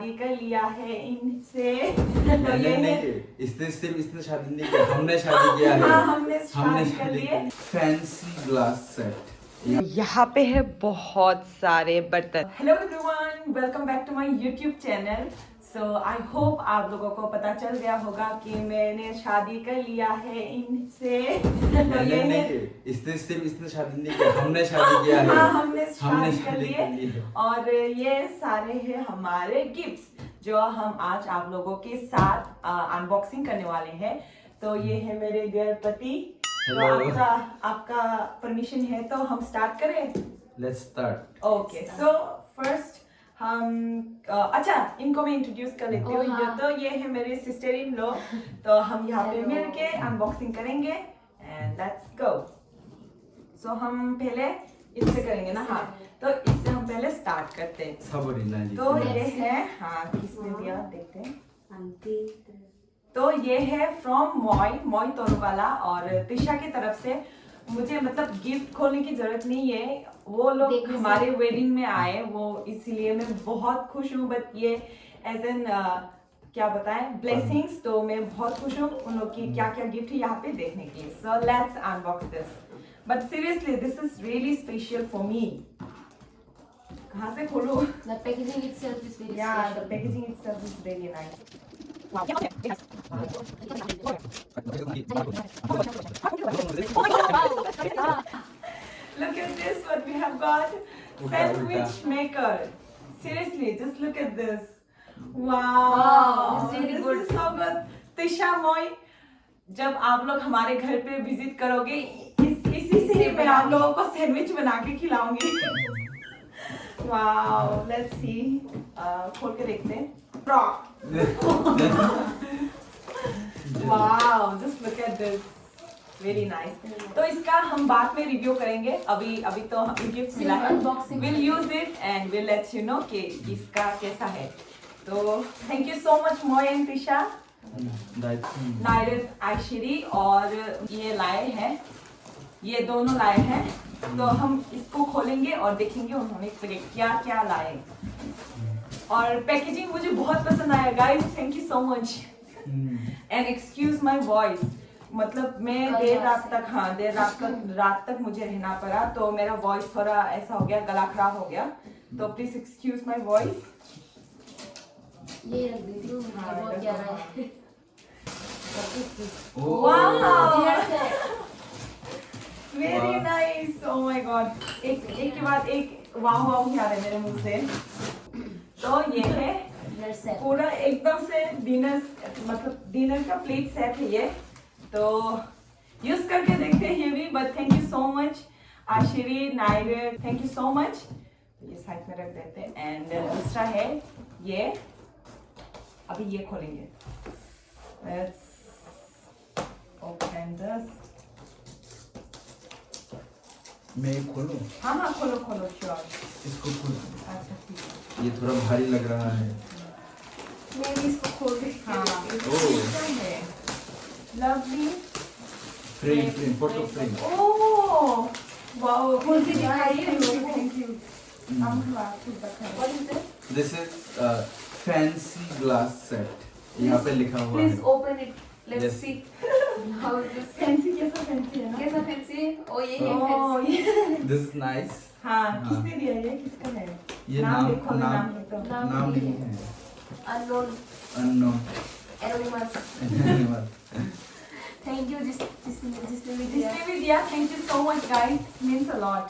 कर लिया है इनसे। तो ये है इसने शादी नहीं की, हमने शादी किया है। हाँ, हमने शादी कर ली है। Fancy glass set. यहाँ पे है बहुत सारे बर्तन। Hello everyone, welcome back to my YouTube channel. So I hope आप लोगों को पता चल गया होगा कि मैंने शादी कर लिया है इनसे। तो ये है इसने शादी नहीं की, हमने शादी किया है। हाँ, हमने शादी कर शादी ली कर ली है। है। और ये सारे हैं हमारे गिफ्ट्स जो हम आज आप लोगों के साथ अनबॉक्सिंग करने वाले हैं। तो ये है मेरे डियर पति। तो Hello. आपका परमिशन है तो हम स्टार्ट करें। Let's start. Okay, so first हम अच्छा इनको मैं इंट्रोड्यूस कर लेती हूँ। ये है मेरे सिस्टर इन लॉ। तो हम यहाँ पे मिल के अनबॉक्सिंग करेंगे एंड लेट्स गो। सो हम पहले इससे करेंगे ना। हाँ, तो इससे हम पहले स्टार्ट करते हैं। तो ये है, हाँ किसने दिया देखते हैं। तो ये है फ्रॉम मॉय तोरवाला और त्रिशा की तरफ से। मुझे मतलब गिफ्ट खोलने की जरूरत नहीं है, वो लोग हमारे वेडिंग में आए वो, इसीलिए मैं बहुत खुश हूँ। बट ये एज एन क्या बताएं ब्लेसिंग्स, तो मैं बहुत खुश हूँ उन लोग की क्या क्या गिफ्ट है यहाँ पे देखने के लिए। So let's unbox this, but seriously this is really special for me. कहाँ से खोलूँ? The packaging itself is very Yeah, special. the packaging itself is really nice. Wow. Look at this, what we have got. Sandwich maker. Seriously, just look at this. Wow. It's really This good. is so good. Tisha Moy, जब आप लोग हमारे घर पे visit करोगे इसी से ही मैं आप लोगों को सैंडविच बना के खिलाऊंगी। वाओ, लेट्स सी, खोल के देखते हैं। Wow, just look at this, very nice. तो इसका हम बाद में रिव्यू करेंगे, अभी तो हमें गिफ्ट मिला है। Will use it and will let you know कि इसका कैसा है। तो थैंक यू सो मच मोय एंड त्रिशा, नायरन आयशरी, और ये लाए हैं, ये दोनों लाए हैं। तो हम इसको खोलेंगे और देखेंगे उन्होंने क्या क्या लाए। और पैकेजिंग मुझे बहुत पसंद आया guys, thank you so much. And excuse my voice, मतलब मैं देर रात तक मुझे रहना पड़ा, तो मेरा वॉइस थोड़ा ऐसा हो गया, गला खराब हो गया। तो प्लीज एक्सक्यूज माय वॉइस। ये रख देती हूँ, मुझे बहुत प्यारा है। Very nice, oh my God. एक के बाद एक वाह वाह आ रहा है मेरे मुंह से। तो ये है पूरा एकदम से डिनर, मतलब डिनर का प्लेट सेट है ये। तो यूज करके देखते हैं ये भी। But thank you so much आशिरी, नायरे, थैंक यू सो मच। ये साइड में रख देते हैं। एंड दूसरा है ये, अभी ये खोलेंगे। Let's open this. मैं खोलूं? हाँ खोलो श्योर। इसको खोल। अच्छा ठीक है, ये थोड़ा भारी लग रहा है। मैं भी इसको खोल रही हूँ। Oh, lovely frame, photo frame. Oh wow, खोल के दिखाइए। Thank you. What is this? This is fancy glass set. यहाँ पे लिखा हुआ Please है। open it. Let's Yes. see how it is. Fancy कैसा फैंसी है ना? कैसा fancy है? Oh ये है ओह fancy. ये, दिस इज नाइस। हाँ किसने दिया ये, किसका है? ये नाम नाम देखो, नाम देखो। नाम नहीं है। Unknown. Unknown. Anonymous. Thank you जिसने भी दिया. जिसने भी दिया, thank you so much guys, means a lot.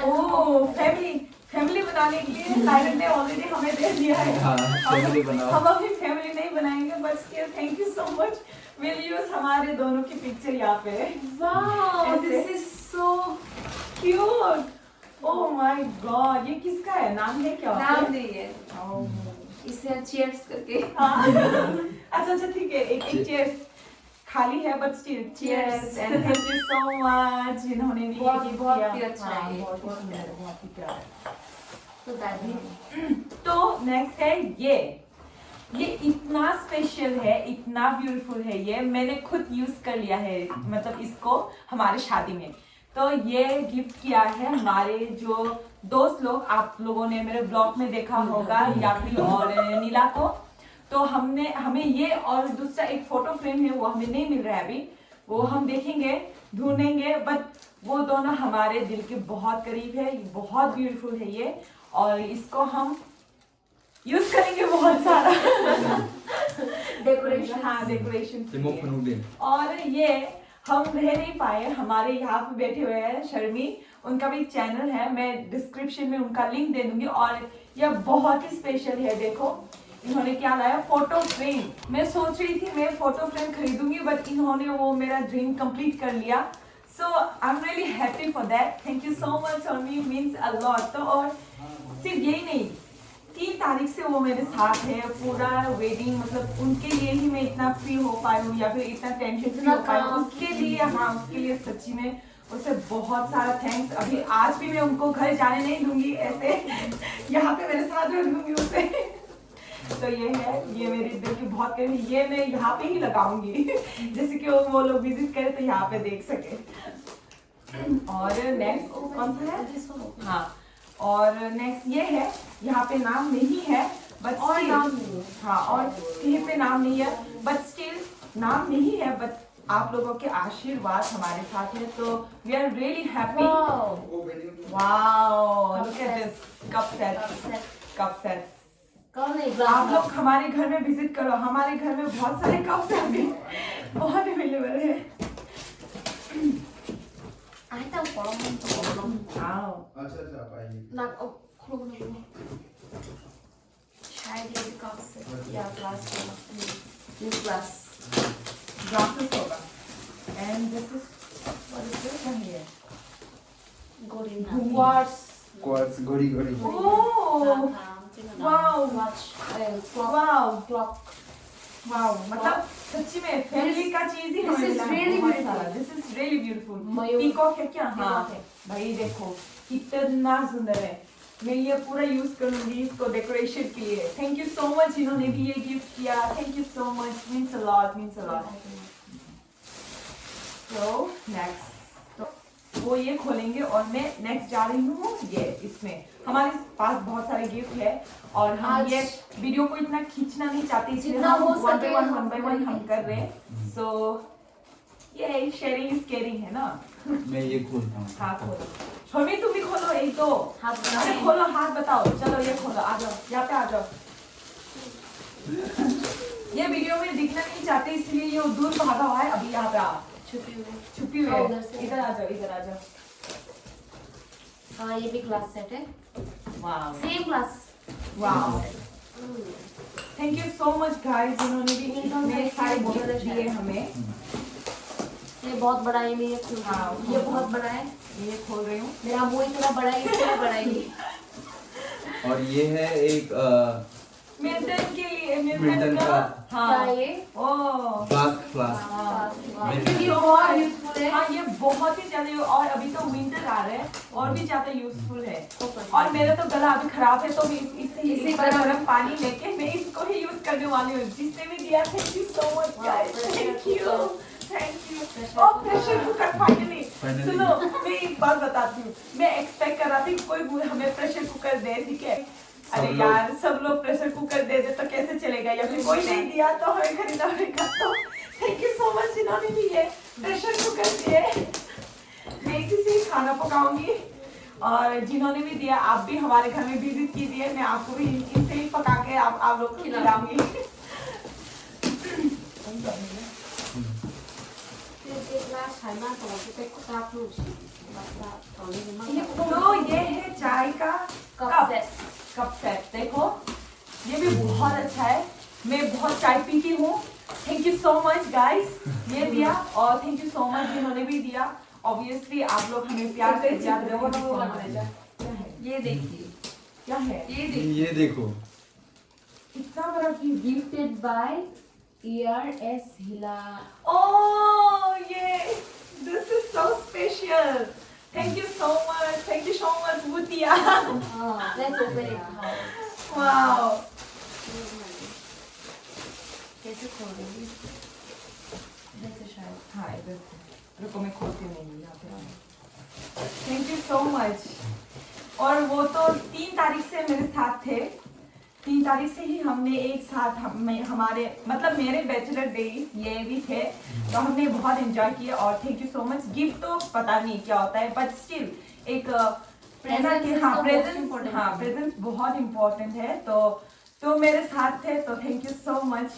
Oh family बनाने के लिए नायरन ने ऑलरेडी हमें दे दिया है। हाँ, फैमिली बनाओ। हम अभी फैमिली नहीं बनाएंगे, but still thank you so much. Will use हमारे दोनों की पिक्चर यहाँ पे। Wow, ऐसे। this is so cute. Oh my God, ये किसका है? नाम है क्या? नाम नहीं है. ओह। इसे cheers करके. हाँ। अच्छा ठीक है, एक चीयर्स खाली है but still cheers. And thank you so much जिन्होंने भी बहुत किया। ही अच्छा हाँ, है ये. बहुत ही सुंदर, बहुत ही प्यारा। तो दादी. तो नेक्स्ट है ये इतना स्पेशल है, इतना ब्यूटीफुल है। ये मैंने खुद यूज कर लिया है, मतलब इसको हमारे शादी में। तो ये गिफ्ट किया है हमारे जो दोस्त लोग, आप लोगों ने मेरे ब्लॉग में देखा होगा यात्री और नीला को। तो हमें ये और दूसरा एक फोटो फ्रेम है, वो हमें नहीं मिल रहा है अभी, वो हम देखेंगे, ढूंढेंगे। बट वो दोनों हमारे दिल के बहुत करीब है, बहुत ब्यूटीफुल है ये, और इसको हम यूज करेंगे बहुत सारा डेकोरेशन। हाँ, डेकोरेशन। Timok Panugdin. और ये हम रह नहीं पाए, हमारे यहाँ पे बैठे हुए हैं शर्मी, उनका भी चैनल है, मैं डिस्क्रिप्शन में उनका लिंक दे दूंगी। और यह बहुत ही स्पेशल है, देखो इन्होंने क्या लाया, फोटो फ्रेम। मैं सोच रही थी मैं फोटो फ्रेम खरीदूंगी, बट इन्होंने वो मेरा ड्रीम कंप्लीट कर लिया। So I am really happy for that, thank you so much Sharmi, means a lot. तो और सिर्फ यही नहीं, 3 तारीख से वो मेरे साथ है, पूरा वेडिंग, मतलब उनके लिए ही मैं इतना फ्री हो पाई हूँ, या फिर इतना टेंशन फ्री हो पाई हूँ, उसके लिए। हाँ, उसके लिए सच्ची में उसे बहुत सारा थैंक्स। अभी आज भी मैं उनको घर जाने नहीं दूंगी, ऐसे यहाँ पे मेरे साथ रख दूंगी उसे। तो ये है, ये मेरी दिल की बहुत करीब, ये मैं यहाँ पे ही लगाऊंगी जैसे कि वो लोग विजिट करें तो यहाँ पे देख सके। और नेक्स्ट कौन सा है? हाँ, और नेक्स्ट ये है, यहाँ पे नाम नहीं है, बट और still- नाम नहीं है। हाँ, और कहीं पे नाम नहीं है, बट स्टिल नाम नहीं है, बट आप लोगों के आशीर्वाद हमारे साथ है, तो we are really happy. Wow, look at this cup sets. कौन है? आप लोग हमारे घर में विजिट करो, हमारे घर में बहुत सारे कप्स अभी बहुत अवेलेबल है। आई था कौन? वाओ, अच्छा अच्छा पाइए. ना खोलो शायद ये कप से या ग्लास ये ग्लास ग्लासेस होगा। And this is what is this one here? गोरिना Quartz. Quartz घड़ी घड़ी. Oh, wow. Watch Wow. Clock wow, मतलब सच्ची में फैमिली का चीज ही This हमें is मिला है, really बहुत beautiful. सारा। This is really beautiful. Mayur. Peacock है क्या? हाँ पीकॉक है। भाई देखो कितना सुंदर है, मैं ये पूरा यूज करूंगी इसको डेकोरेशन के लिए। थैंक यू सो मच, इन्होंने भी ये गिफ्ट किया, thank you so much, means a lot, means a lot. तो नेक्स्ट वो ये खोलेंगे, और मैं नेक्स्ट जा रही हूँ ये, इसमें हमारे पास बहुत सारे गिफ्ट है, और हम आज- ये वीडियो को इतना खींचना नहीं चाहते, इसलिए जितना हम हो वन सके बाय वन हम हम कर रहे हैं। सो ये शेयरिंग इज केयरिंग है ना। मैं ये खोलता हूँ. हाथ खोलो, शर्मी तुम भी खोलो, एक तो हाथ अरे बनाओ। खोलो, हाथ बताओ, चलो ये खोलो, आ जाओ यहाँ पे आ जाओ। ये वीडियो में दिखना नहीं चाहते, इसलिए ये दूर भागा हुआ है, अभी यहाँ पे आ छुपी हुई छुपी हुई हाँ, है। उधर से। इधर आ जाओ, इधर आ जाओ। हाँ ये भी ग्लास सेट है wow same glass wow, thank you so much guys, इन्होंने भी इतने सारे गिफ्ट दिए हमें। ये बहुत बड़ा है, ये खोल हाँ, ये बहुत बड़ा है, ये खोल रही हूँ। मेरा मुंह इतना बड़ा है, इससे बड़ा है ये। और ये है एक मिल्टन के लिए, मिल्टन मिल्टन का का क्या हाँ, ये ओह फ्लास्क ये बहुत यूजफुल है। हाँ, ये बहुत ही ज्यादा, और अभी तो विंटर आ रहा है, और भी ज्यादा यूजफुल है। और मेरा तो गला अभी खराब है, तो मैं इसी गरम पानी लेके मैं इसको ही यूज करने वाली हूँ। जिसने भी दिया, thank you so much guys, thank you, thank you. और प्रेशर कुकर फाइनली। Finally. सुनो, मैं एक बात बताती हूँ, मैं एक्सपेक्ट कर रहा थी कोई हमें प्रेशर कुकर दे, ठीक है? अरे सब यार, सब लोग प्रेशर कुकर दे दे तो कैसे चलेगा, या फिर कोई नहीं दिया तो हमें खरीदना पड़ेगा। तो थैंक यू सो मच जिन्होंने भी ये प्रेशर कुकर दिए, मैं इसी से ही खाना पकाऊंगी। और जिन्होंने भी दिया, आप भी हमारे घर में विजिट कीजिए, मैं आपको भी इनसे ही पका के आप लोग को खिलाऊंगी। तो ये है चाय का कप सेट, देखो ये भी बहुत अच्छा है, मैं बहुत चाय पीती हूँ। Thank you so much guys, ये दिया, और थैंक यू सो मच जिन्होंने भी दिया। ऑब्वियसली आप लोग हमें प्यार से दिया, क्या है ये देखिए, क्या है? ये देखो. इतना बड़ा गिफ्ट। गिफ्टेड बाय ERS हिला। Oh, yay! This is so special. Thank you so much, Bhutia. Let's open it. Wow. कैसे खोलेंगे? ऐसे शायद। हाँ, इधर से। रुको मैं खोलती नहीं हूँ यहाँ पे। Thank you so much. और वो तो 3 तारीख से मेरे साथ थे। 3 तारीख से ही हमने एक साथ हमारे मतलब मेरे बैचलर डे ये भी थे, तो हमने बहुत एंजॉय किया। और thank you so much. Gift तो पता नहीं क्या होता है, बट स्टिल एक प्रेजेंस बहुत इम्पोर्टेंट है। तो मेरे साथ थे, तो थैंक यू सो मच।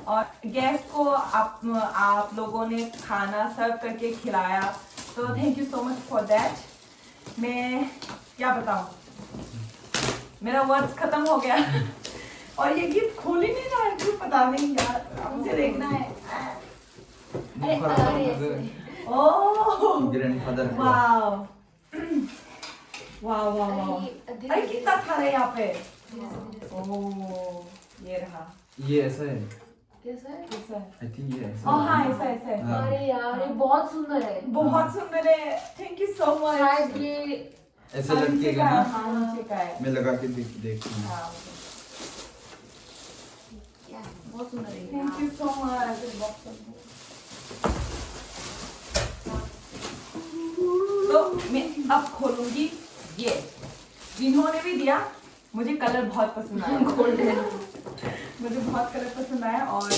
और गेस्ट को आप लोगों ने खाना सर्व करके खिलाया, तो thank you so much for that. मैं क्या बताऊं, मेरा वर्ड्स खत्म हो गया। और ये गिफ्ट खोल ही नहीं रहा है, क्यों पता नहीं यार, मुझे देखना है। Oh grandfather wow wow wow wow, अरे कितना सारा है यहाँ पे। ओह ये रहा, ये ऐसा है, कैसा है? कैसा है? आई थिंक ये ऐसा ओह हाँ ऐसा ऐसा है। हाँ। अरे यार ये बहुत सुंदर है। बहुत सुंदर है, थैंक यू सो मच। शायद ये ऐसे लटकेगा ना। हाँ नीचे का है। मैं लगा के देखती हूँ। हाँ क्या बहुत सुंदर है। Thank you so much. तो मैं अब खोलूंगी ये, जिन्होंने भी दिया, मुझे कलर बहुत पसंद आया, गोल्डन मुझे बहुत कलर पसंद आया। और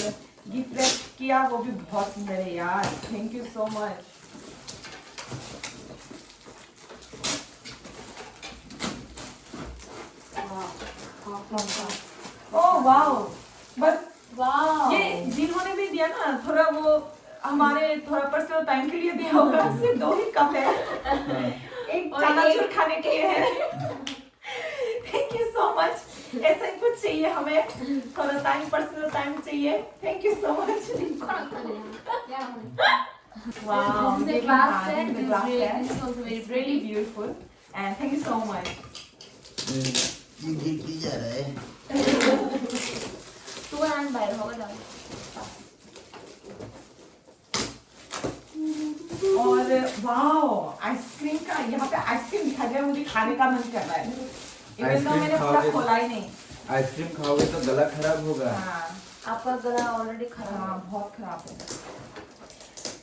गिफ्ट रैप किया वो भी बहुत सुंदर है यार, thank you so much. Oh wow, बस वाह ये जिन्होंने भी दिया ना, थोड़ा वो हमारे थोड़ा पर्सनल टाइम के लिए दिया होगा। सिर्फ 2 ही कप है, एक और चनाचूर एक- खाने के लिए है। Thank you so much. ऐसा ही कुछ चाहिए हमें, थोड़ा टाइम, पर्सनल टाइम चाहिए। Thank you so much. Wow, This is a really glass hard. set. This is a glass set. This is also very It's pretty. really beautiful, and thank you so much. ये gift जा रहा है। तू and बाहर होगा डाल। और wow, ice cream का यहाँ पे आइसक्रीम दिखा दिया, मुझे खाने का मन कर रहा है। इवन तो मैंने पूरा खाओगे? खोला ही नहीं। आइसक्रीम खाओगे तो गला खराब होगा। हाँ आपका गला ऑलरेडी खराब हाँ, है। बहुत खराब है।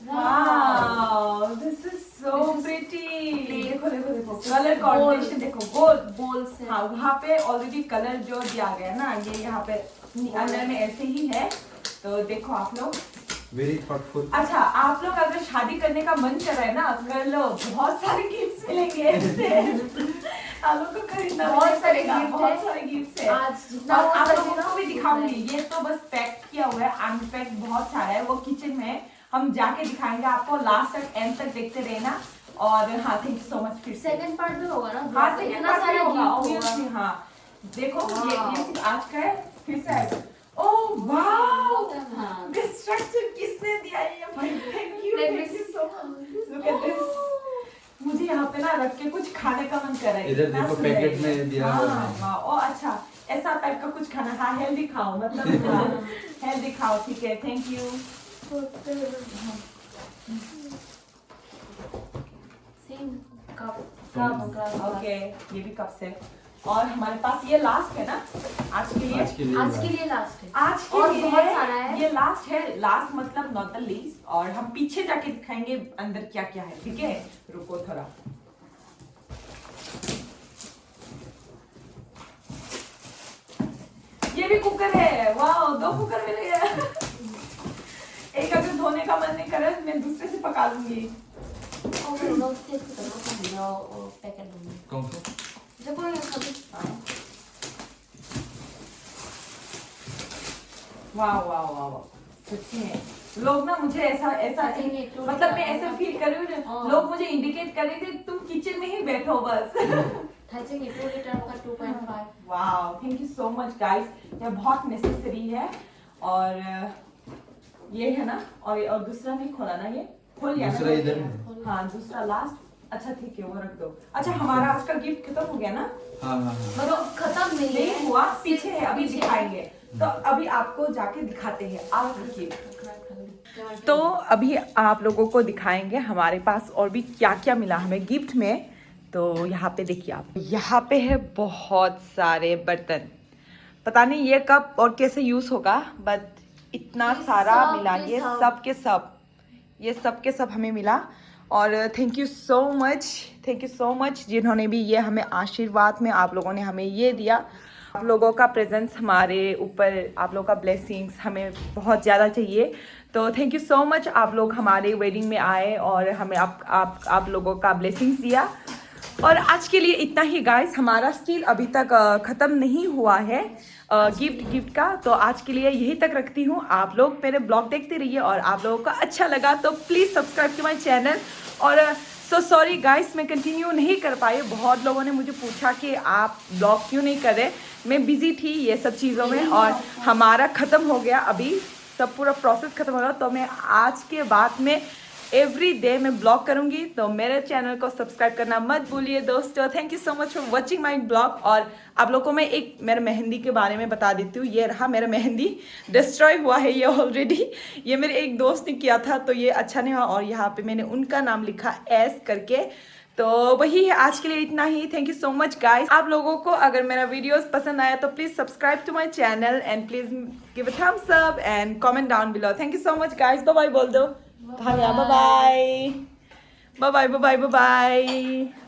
Wow. Wow, this is so This is pretty. plain. देखो देखो देखो, कलर कॉम्बिनेशन देखो, गोल्ड। बोल से हाँ वहाँ पे ऑलरेडी कलर जो दिया गया है ना, ये यहाँ पे अंदर में ऐसे ही है। तो देखो आप लोग, वेरी थॉटफुल। अच्छा आप लोग अगर शादी करने का मन कर रहा है ना, कर लो, बहुत सारे गिफ्ट्स मिलेंगे इससे। आप लोग को खरीदना बहुत नहीं सारे पड़ेगा, gift बहुत है। सारे गिफ्ट्स है। आज जितना और हो आप सके लोगों ना को भी उतना दिखाऊंगी, है। ये तो बस पैक किया हुआ है, अनपैक बहुत सारा है, वो किचन में हम जाके दिखाएंगे आपको। लास्ट तक एंड तक देखते रहना। और हाँ थैंक यू सो मच फिर से। सेकंड पार्ट भी होगा ना। हाँ तो सेकंड इतना पार्ट सारा होगा gift होगा। obviously, हाँ देखो Wow. ये सिर्फ आज का है, फिर से आएगा। ओह वाओ, हाँ। दिस स्ट्रक्चर किसने दिया है भाई, thank you Let me thank you so much. Look at this, मुझे यहाँ पे ना रख के कुछ खाने का मन कर रहा है। इधर इतना देखो, सुंदर पैकेट है में ये। दिया हुआ हाँ है। वाह, ओ अच्छा ऐसा टाइप का कुछ खाना, हाँ हेल्दी खाओ, मतलब हेल्दी खाओ, ठीक है thank you. Same cup cup, okay ये भी कप्स है। और हमारे पास ये लास्ट है ना आज के लिए। आज के लिए आज के लिए लास्ट है। आज के और लिए बहुत सारा है। ये लास्ट है, लास्ट मतलब नॉट द लीस्ट। और हम पीछे जाके दिखाएंगे अंदर क्या क्या है, ठीक है रुको थोड़ा। ये भी कुकर है, वाह 2 कुकर मिल गया। एक अगर धोने का मन नहीं करे, मैं दूसरे से पका लूंगी। 너 스테이크 넣고 पैकेट दूंगी। कौन सा? जब कोई कभी वाह वाह वाह वाह, सच्ची में लोग ना मुझे ऐसा ऐसा सच्ची में, टूट मतलब मैं गया। ऐसा फील कर रही हाँ। हूँ, लोग मुझे इंडिकेट कर रहे थे तुम किचन में ही बैठो बस। 2 लीटर का 2.5। Wow thank you so much guys, ये बहुत नेसेसरी है। और ये है ना, और दूसरा नहीं खोला ना, ये खोल लिया दूसरा ना? इधर है। हाँ दूसरा लास्ट, अच्छा ठीक है वो रख दो। अच्छा हमारा आज का गिफ्ट खत्म हो गया ना? हाँ हाँ हाँ। मतलब खत्म नहीं है। नहीं हुआ, पीछे है, अभी दिखाएंगे। तो अभी आपको जाके दिखाते हैं आज गिफ्ट। तो अभी आप लोगों को दिखाएंगे हमारे पास और भी क्या क्या मिला हमें गिफ्ट में। तो यहाँ पे देखिए आप, यहाँ पे है बहुत सारे बर्तन, पता नहीं ये कब और कैसे यूज होगा, बट इतना ये सारा सब मिला, के ये सब। सब के सब, ये सब के सब हमें मिला। और थैंक यू सो मच जिन्होंने भी ये हमें आशीर्वाद में आप लोगों ने हमें ये दिया। आप लोगों का प्रेजेंस हमारे ऊपर, आप लोगों का ब्लेसिंग्स हमें बहुत ज़्यादा चाहिए। तो थैंक यू सो मच, आप लोग हमारे वेडिंग में आए और हमें आप लोगों का ब्लेसिंग्स दिया। और आज के लिए इतना ही गाइस, हमारा स्टिल अभी तक ख़त्म नहीं हुआ है गिफ्ट का। तो आज के लिए यही तक रखती हूँ। आप लोग मेरे ब्लॉग देखते रहिए और आप लोगों को अच्छा लगा तो please subscribe to my channel. और सो सॉरी गाइस, मैं कंटिन्यू नहीं कर पाई। बहुत लोगों ने मुझे पूछा कि आप ब्लॉग क्यों नहीं कर रहे। मैं बिज़ी थी ये सब चीज़ों में और हमारा ख़त्म हो गया, अभी सब पूरा प्रोसेस ख़त्म हो गया। तो मैं आज के बाद में एवरी डे मैं ब्लॉग करूंगी। तो मेरे चैनल को सब्सक्राइब करना मत भूलिए दोस्तों। Thank you so much for watching my blog. और आप लोगों को मैं एक मेरे मेहंदी के बारे में बता देती हूँ। ये रहा मेरा मेहंदी, डिस्ट्रॉय हुआ है ये ऑलरेडी। ये मेरे एक दोस्त ने किया था तो ये अच्छा नहीं हुआ और यहाँ पे मैंने उनका नाम लिखा एस करके। तो वही है, आज के लिए इतना ही। Thank you so much guys. आप लोगों को अगर मेरा वीडियोस पसंद आया तो please subscribe to my channel and please give a thumbs up and comment down below. Thank you so much guys. Bye bye बोल दो। Bye bye bye bye bye bye.